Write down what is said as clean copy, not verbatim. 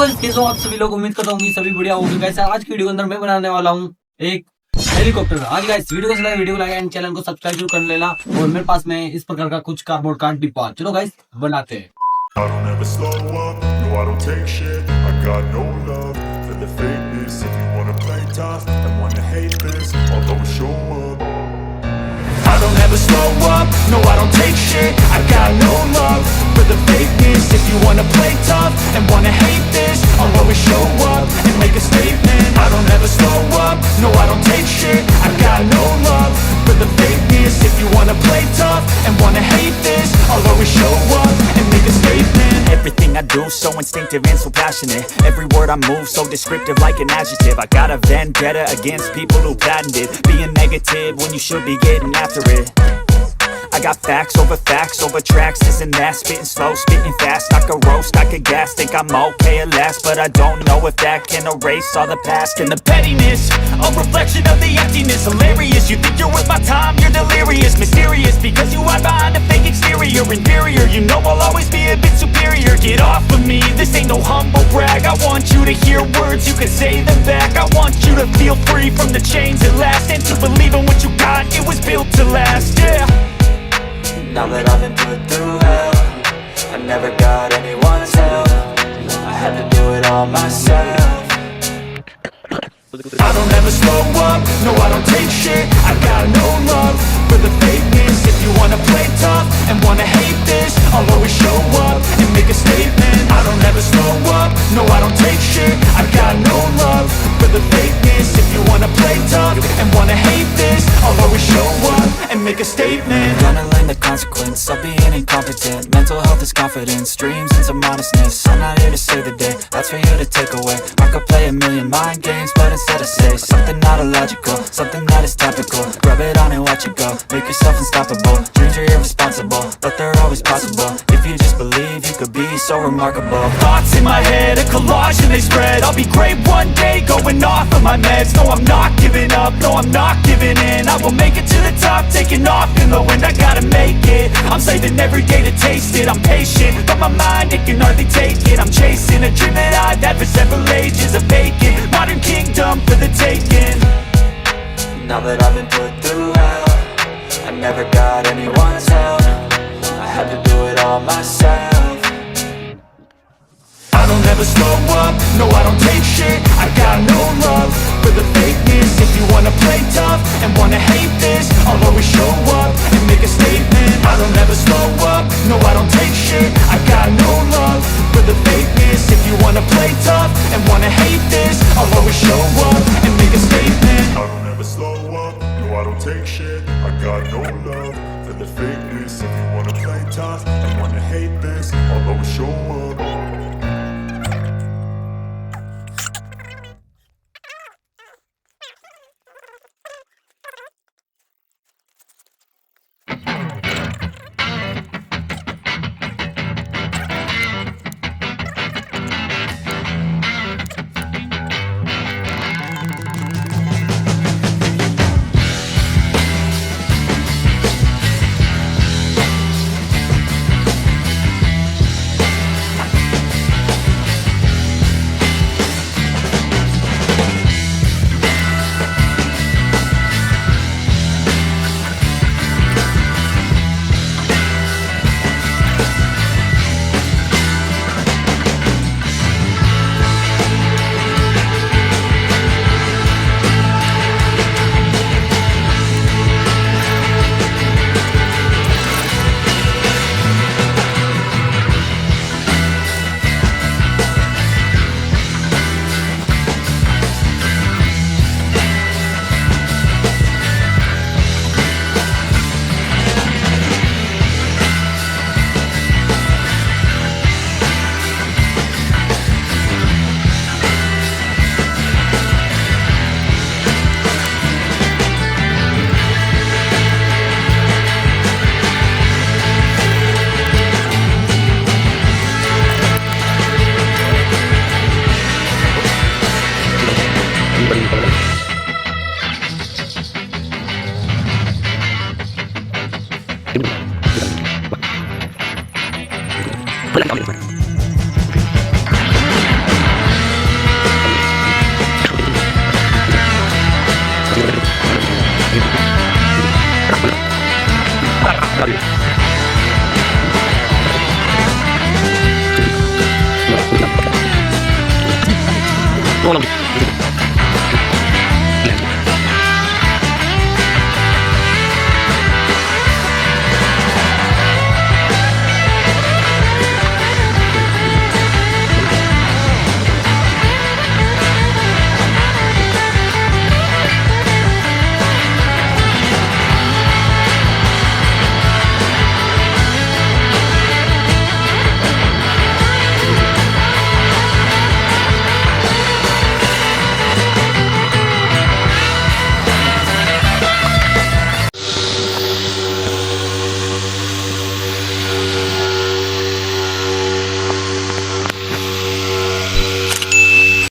Guys कैसे हो आप सभी लोग। उम्मीद करता हूँ कि सभी बढ़िया होंगे। गाइस आज की वीडियो के अंदर मैं बनाने वाला हूँ एक हेलीकॉप्टर। आज गाइस वीडियो को वीडियो को लाइक एंड चैनल को सब्सक्राइब जरूर कर लेना। और मेरे पास में इस प्रकार का कुछ कार्डबोर्ड का डिब्बा, चलो गाइस बनाते हैं। I don't ever slow up, no I don't take shit. I got no love for the fakeness. If you wanna play tough and wanna hate this, I'll always show up. I don't ever slow up, no I don't take shit. I got no love for the fakeness. If you wanna play tough and wanna hate this, I'll always show up and make a statement. I don't ever slow up, no I don't take shit. I got no love for the fakeness. If you wanna play tough and wanna hate this, I'll always show up and make a statement. Everything I do so instinctive and so passionate. Every word I move so descriptive like an adjective. I got a vendetta against people who patented being negative when you should be getting after it. I got facts over tracks, this and that. Spitting slow, spitting fast. I could roast, I could gas. Think I'm okay at last, but I don't know if that can erase all the past. And the pettiness, a reflection of the emptiness. Hilarious, you think you're worth my time, you're delirious. Mysterious, because you hide behind a fake exterior. Inferior, you know I'll always be a bit superior. Get off of me, this ain't no humble brag. I want you to hear words, you can say them back. I want you to feel free from the chains at last, and to believe in what you got, it was built to last, yeah. Now that I've been put through hell, I never got anyone's help. I had to do it all myself. I don't ever slow up, no I don't take shit. I got no love for the fakeness. If you wanna play tough and wanna hate this, I'll always show up and make a statement. I don't ever slow up, no I don't take shit. I got no love for the fakeness. If you wanna play tough and wanna hate this, I'll always show up and make a statement. Gonna learn the consequence of being incompetent. Mental health is confidence, dreams into modestness. I'm not here to save the day, that's for you to take away. I could play a million mind games, but instead I say something not illogical, something that is topical. Rub it on and watch it go, make yourself unstoppable. Dreams are irresponsible, but they're always possible. If you just believe, you could be so remarkable. Thoughts in my head, a collage and they spread. I'll be great one day, going off of my meds. No, I'm not giving up, no, I'm not giving in. I will make it to the top, taking off in the wind. I gotta make it, I'm saving every day to taste it. I'm patient, but my mind, it can hardly take it. I'm chasing a dream that I've had for several ages. A vacant, modern kingdom for the taking. Now that I've been put through hell, I never got anyone's help. I had to do it all myself. I don't ever slow up, no I don't take shit. I got no love for the fakeness. If you wanna play tough and wanna hate this, I'll always show up and make a statement. I don't ever slow up, no I don't take shit. I got no love for the fakeness. If you wanna play tough and wanna hate this, I'll always show up and make a statement. I don't ever slow up, no I don't take shit. I got no love for the fakeness. If you wanna play tough and wanna hate this, I'll always show up. Love you.